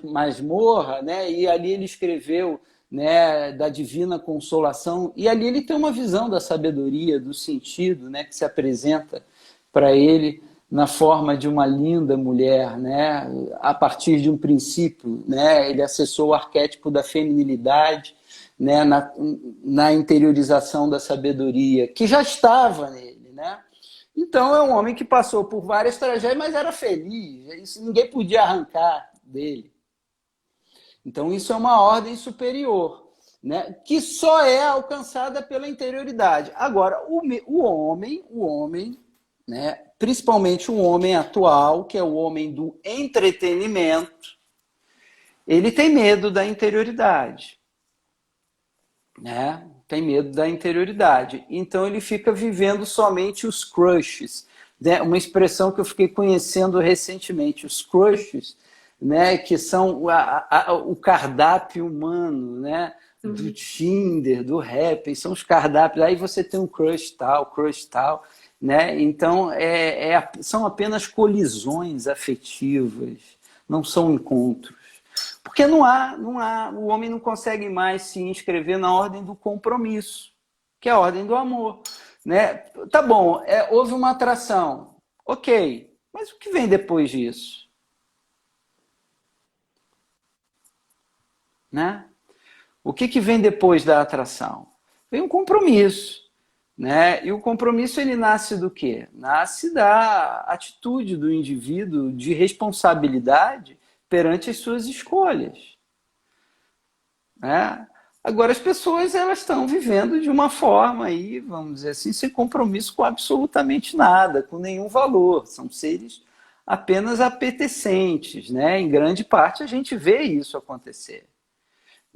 masmorra, né? E ali ele escreveu, né, da divina consolação, e ali ele tem uma visão da sabedoria, do sentido, né, que se apresenta para ele na forma de uma linda mulher, né, a partir de um princípio, né, ele acessou o arquétipo da feminilidade, né, na interiorização da sabedoria, que já estava nele, né? Então é um homem que passou por várias tragédias, mas era feliz, isso ninguém podia arrancar dele. Então, isso é uma ordem superior, né? Que só é alcançada pela interioridade. Agora, o homem, né? Principalmente o homem atual, que é o homem do entretenimento, ele tem medo da interioridade, né? Tem medo da interioridade. Então, ele fica vivendo somente os crushes, né? Uma expressão que eu fiquei conhecendo recentemente, os crushes, né, que são o cardápio humano, né, do Tinder, do Happn, são os cardápios. Aí você tem um crush tal, né? Então são apenas colisões afetivas, não são encontros, porque o homem não consegue mais se inscrever na ordem do compromisso, que é a ordem do amor, né? Tá bom, houve uma atração, ok, mas o que vem depois disso? Né? O que vem depois da atração? Vem um compromisso, né? E o compromisso ele nasce do quê? Nasce da atitude do indivíduo de responsabilidade perante as suas escolhas, né? Agora as pessoas elas estão vivendo de uma forma aí, vamos dizer assim, sem compromisso com absolutamente nada, com nenhum valor. São seres apenas apetecentes, né? Em grande parte a gente vê isso acontecer,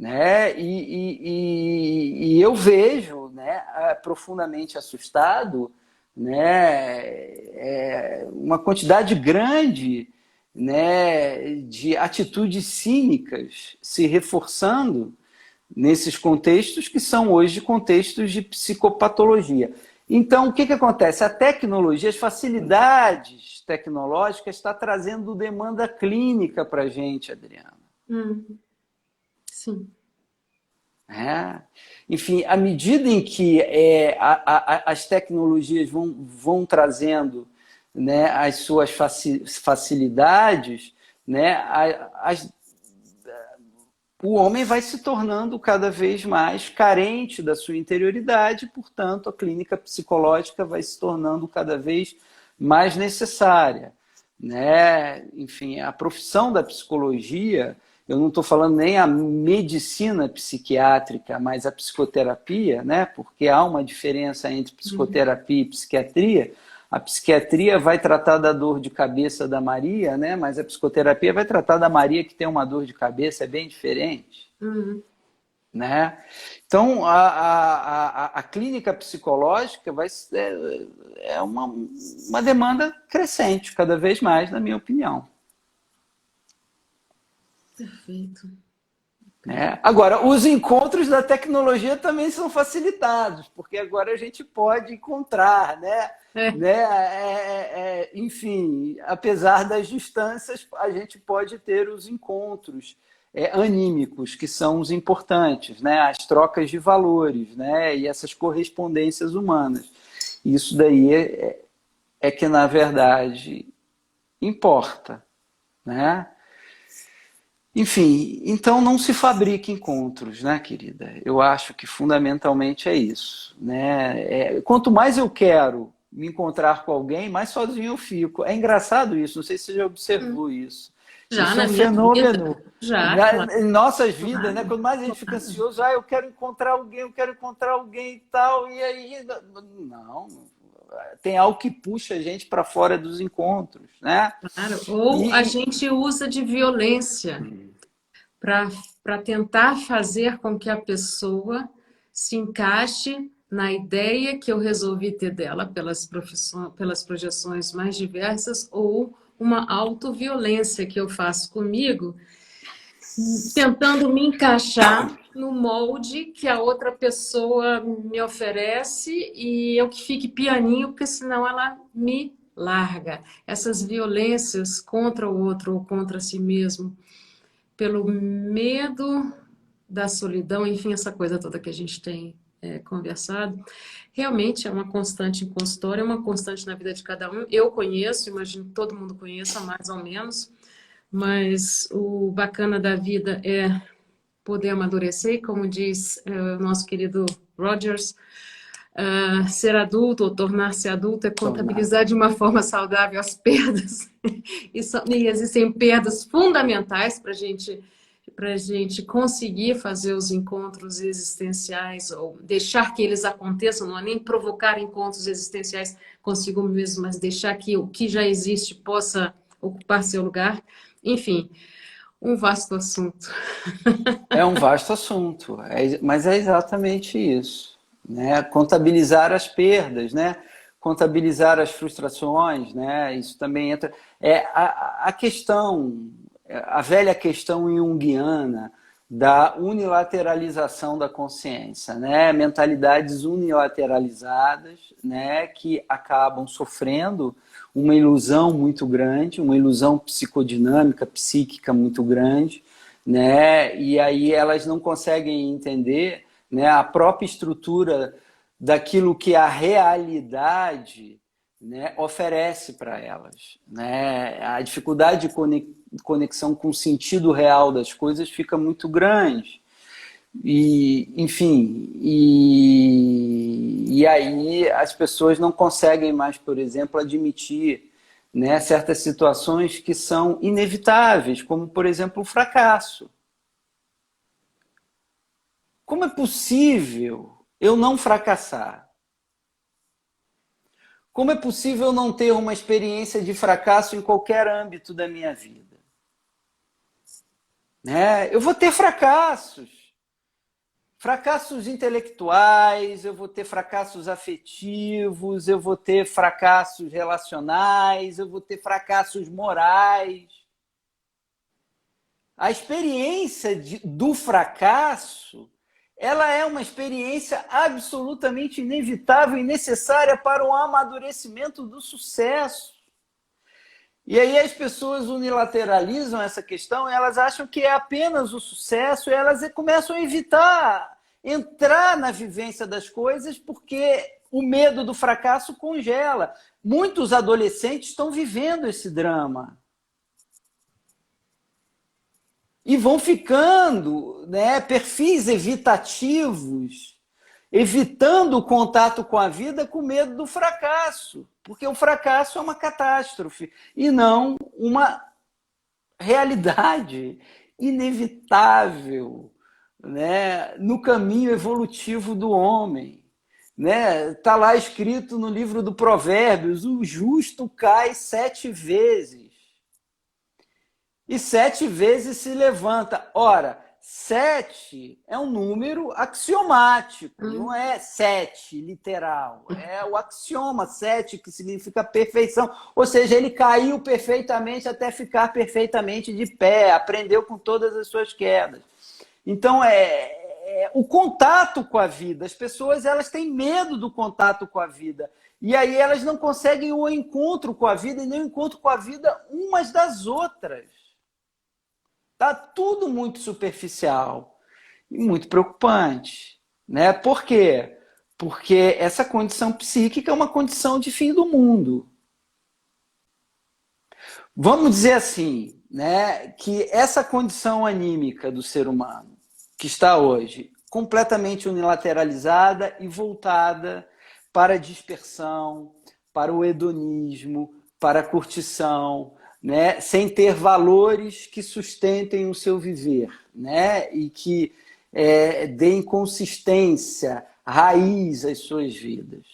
né? E eu vejo, né, profundamente assustado, né, uma quantidade grande, né, de atitudes cínicas se reforçando nesses contextos que são hoje contextos de psicopatologia. Então, o que acontece? A tecnologia, as facilidades tecnológicas está trazendo demanda clínica para a gente, Adriana. Sim. Enfim, à medida em que as tecnologias vão trazendo, né, as suas facilidades, né, o homem vai se tornando cada vez mais carente da sua interioridade, portanto, a clínica psicológica vai se tornando cada vez mais necessária, né? Enfim, a profissão da psicologia, eu não estou falando nem a medicina psiquiátrica, mas a psicoterapia, né? Porque há uma diferença entre psicoterapia e psiquiatria. A psiquiatria vai tratar da dor de cabeça da Maria, né? Mas a psicoterapia vai tratar da Maria que tem uma dor de cabeça, é bem diferente. Né? Então, a clínica psicológica é uma demanda crescente, cada vez mais, na minha opinião. Perfeito. Né? Agora, os encontros da tecnologia também são facilitados, porque agora a gente pode encontrar, né? Enfim, apesar das distâncias, a gente pode ter os encontros anímicos, que são os importantes, né? As trocas de valores, né? E essas correspondências humanas. Isso daí é que, na verdade, importa, né? Enfim, então não se fabrica encontros, né, querida? Eu acho que fundamentalmente é isso, né? Quanto mais eu quero me encontrar com alguém, mais sozinho eu fico. É engraçado isso, não sei se você já observou isso. Já isso na é um minha fenômeno. vida, já, claro. Em nossas vidas, né? Quanto mais a gente fica ansioso, eu quero encontrar alguém e tal, e aí. Não, tem algo que puxa a gente para fora dos encontros, né? Claro. Ou a gente usa de violência para tentar fazer com que a pessoa se encaixe na ideia que eu resolvi ter dela pelas projeções mais diversas, ou uma autoviolência que eu faço comigo, tentando me encaixar no molde que a outra pessoa me oferece e eu que fique pianinho, porque senão ela me larga. Essas violências contra o outro ou contra si mesmo, pelo medo da solidão, enfim, essa coisa toda que a gente tem conversado, realmente é uma constante em consultório, é uma constante na vida de cada um. Eu conheço, imagino que todo mundo conheça, mais ou menos, mas o bacana da vida é poder amadurecer, como diz o nosso querido Rogers, ser adulto ou tornar-se adulto é contabilizar de uma forma saudável as perdas. E existem perdas fundamentais para a gente conseguir fazer os encontros existenciais, ou deixar que eles aconteçam, não é nem provocar encontros existenciais consigo mesmo, mas deixar que o que já existe possa ocupar seu lugar. Enfim, um vasto assunto. É um vasto assunto, mas é exatamente isso, né? Contabilizar as perdas, né? Contabilizar as frustrações, né? Isso também entra. A questão, a velha questão junguiana da unilateralização da consciência, né? Mentalidades unilateralizadas, né? Que acabam sofrendo uma ilusão muito grande, uma ilusão psicodinâmica, psíquica muito grande, né? E aí elas não conseguem entender, né, a própria estrutura daquilo que a realidade, né, oferece para elas, né? A dificuldade de conexão com o sentido real das coisas fica muito grande. E, enfim, e aí as pessoas não conseguem mais, por exemplo, admitir, né, certas situações que são inevitáveis, como, por exemplo, o fracasso. Como é possível eu não fracassar? Como é possível eu não ter uma experiência de fracasso em qualquer âmbito da minha vida? Né? Eu vou ter fracassos. Fracassos intelectuais, eu vou ter fracassos afetivos, eu vou ter fracassos relacionais, eu vou ter fracassos morais. A experiência do fracasso, ela é uma experiência absolutamente inevitável e necessária para o amadurecimento do sucesso. E aí as pessoas unilateralizam essa questão, elas acham que é apenas o sucesso, e elas começam a evitar entrar na vivência das coisas porque o medo do fracasso congela. Muitos adolescentes estão vivendo esse drama. e vão ficando, né, perfis evitativos, evitando o contato com a vida com medo do fracasso, porque o fracasso é uma catástrofe e não uma realidade inevitável, né, no caminho evolutivo do homem. Né? Tá lá escrito no livro do Provérbios: o justo cai 7 vezes e 7 vezes se levanta. Ora, 7 é um número axiomático, não é 7 literal. É o axioma 7, que significa perfeição. Ou seja, ele caiu perfeitamente até ficar perfeitamente de pé, aprendeu com todas as suas quedas. Então, o contato com a vida. As pessoas, elas têm medo do contato com a vida. E aí elas não conseguem o encontro com a vida e nem o encontro com a vida umas das outras. Tá tudo muito superficial e muito preocupante, né? Por quê? Porque essa condição psíquica é uma condição de fim do mundo. Vamos dizer assim, né, que essa condição anímica do ser humano, que está hoje completamente unilateralizada e voltada para a dispersão, para o hedonismo, para a curtição, né, sem ter valores que sustentem o seu viver, né, e que deem consistência, raiz às suas vidas.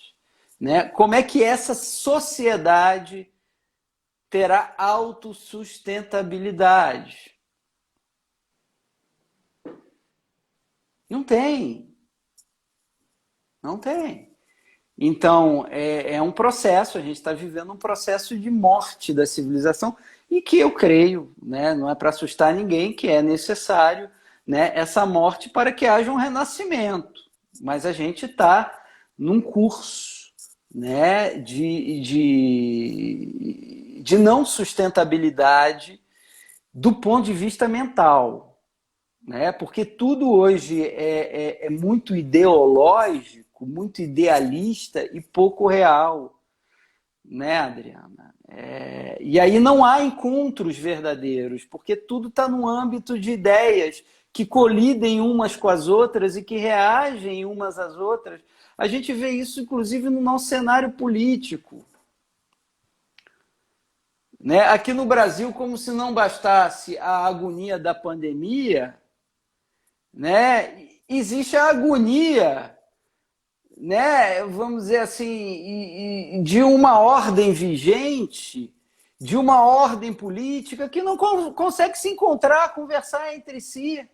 Né? Como é que essa sociedade terá autossustentabilidade? Não tem. Não tem. Então, é um processo, a gente está vivendo um processo de morte da civilização e que eu creio, né, não é para assustar ninguém, que é necessário, né, essa morte para que haja um renascimento. Mas a gente está num curso, né, de não sustentabilidade do ponto de vista mental. Né? Porque tudo hoje é muito ideológico, muito idealista e pouco real, né, Adriana? E aí não há encontros verdadeiros, porque tudo está no âmbito de ideias que colidem umas com as outras e que reagem umas às outras. A gente vê isso, inclusive, no nosso cenário político. Né? Aqui no Brasil, como se não bastasse a agonia da pandemia, né? Existe a agonia, né? Vamos dizer assim, de uma ordem vigente, de uma ordem política que não consegue se encontrar, conversar entre si.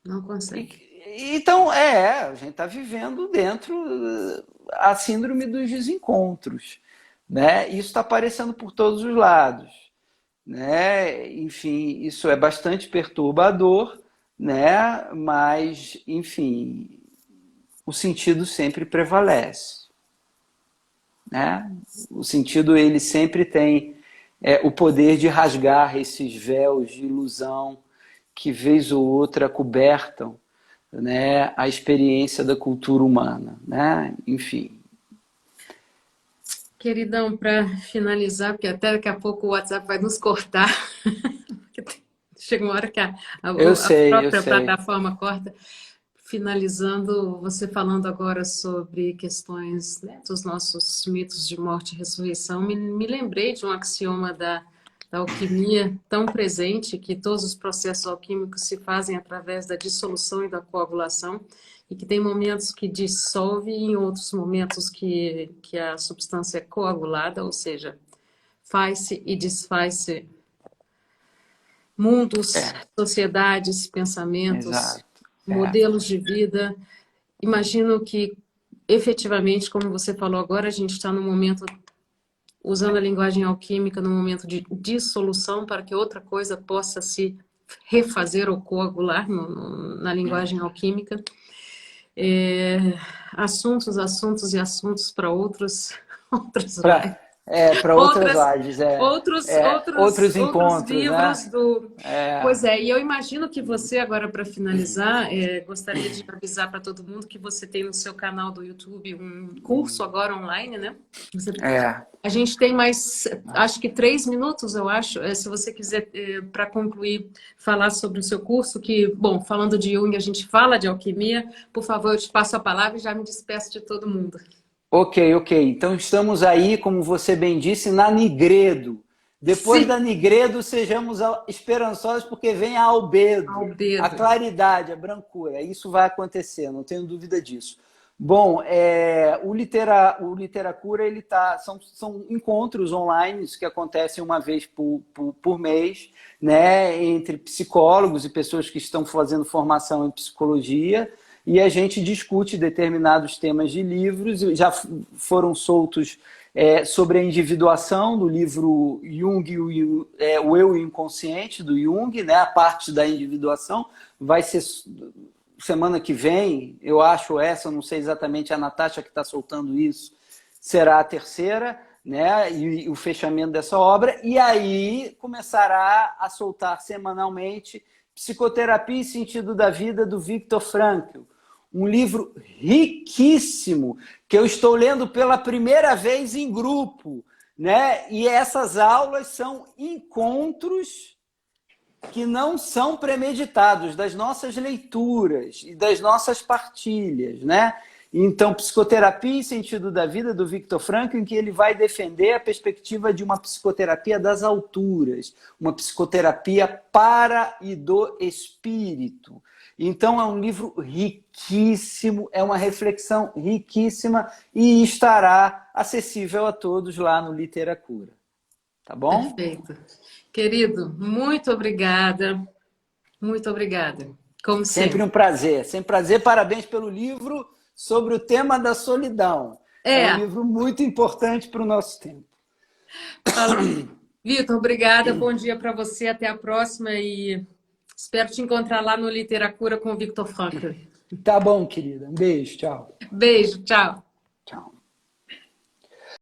Não consegue. Então, a gente está vivendo dentro a síndrome dos desencontros. Né? Isso está aparecendo por todos os lados. Né? Enfim, isso é bastante perturbador, né? Mas, enfim, o sentido sempre prevalece. Né? O sentido, ele sempre tem o poder de rasgar esses véus de ilusão que, vez ou outra, cobertam, né, a experiência da cultura humana. Né? Enfim. Queridão, para finalizar, porque até daqui a pouco o WhatsApp vai nos cortar. Chega uma hora que a própria plataforma corta. Finalizando, você falando agora sobre questões, né, dos nossos mitos de morte e ressurreição, me lembrei de um axioma da alquimia tão presente, que todos os processos alquímicos se fazem através da dissolução e da coagulação, e que tem momentos que dissolve e em outros momentos que a substância é coagulada, ou seja, faz-se e desfaz-se mundos, sociedades, pensamentos, Exato. modelos de vida. Imagino que, efetivamente, como você falou agora, a gente está no momento, usando a linguagem alquímica, no momento de dissolução para que outra coisa possa se refazer ou coagular na linguagem alquímica. Assuntos e assuntos para outros lives. para outras lives, outros outros encontros, né? livros do... Pois é, e eu imagino que você, agora para finalizar, gostaria de avisar para todo mundo que você tem no seu canal do YouTube um curso agora online, né? A gente tem mais, acho que 3 minutos, eu acho, se você quiser, para concluir, falar sobre o seu curso, que, bom, falando de Jung, a gente fala de alquimia. Por favor, eu te passo a palavra e já me despeço de todo mundo. Ok. Então estamos aí, como você bem disse, na Nigredo. Depois da Nigredo, sejamos esperançosos, porque vem a Albedo, a claridade, a brancura. Isso vai acontecer, não tenho dúvida disso. Bom, o Literacura, são encontros online que acontecem uma vez por mês, né, entre psicólogos e pessoas que estão fazendo formação em psicologia, e a gente discute determinados temas de livros. Já foram soltos sobre a individuação do livro Jung, o Eu Inconsciente, do Jung, né, a parte da individuação. Vai ser semana que vem, eu acho não sei exatamente, a Natasha que está soltando isso, será a terceira, né, e o fechamento dessa obra, e aí começará a soltar semanalmente Psicoterapia e Sentido da Vida, do Viktor Frankl, um livro riquíssimo, que eu estou lendo pela primeira vez em grupo, né, e essas aulas são encontros que não são premeditados, das nossas leituras e das nossas partilhas, né? Então, Psicoterapia e Sentido da Vida, do Viktor Frankl, em que ele vai defender a perspectiva de uma psicoterapia das alturas, uma psicoterapia para e do espírito. Então, é um livro riquíssimo, é uma reflexão riquíssima e estará acessível a todos lá no Literacura. Tá bom? Perfeito. Querido, muito obrigada. Muito obrigada. Como sempre. Um prazer. Sempre prazer. Parabéns pelo livro sobre o tema da solidão. É um livro muito importante para o nosso tempo. Vitor, obrigada. Bom dia para você. Até a próxima e espero te encontrar lá no Literacura com o Viktor Frankl. Tá bom, querida. Um beijo. Tchau. Beijo. Tchau. Tchau.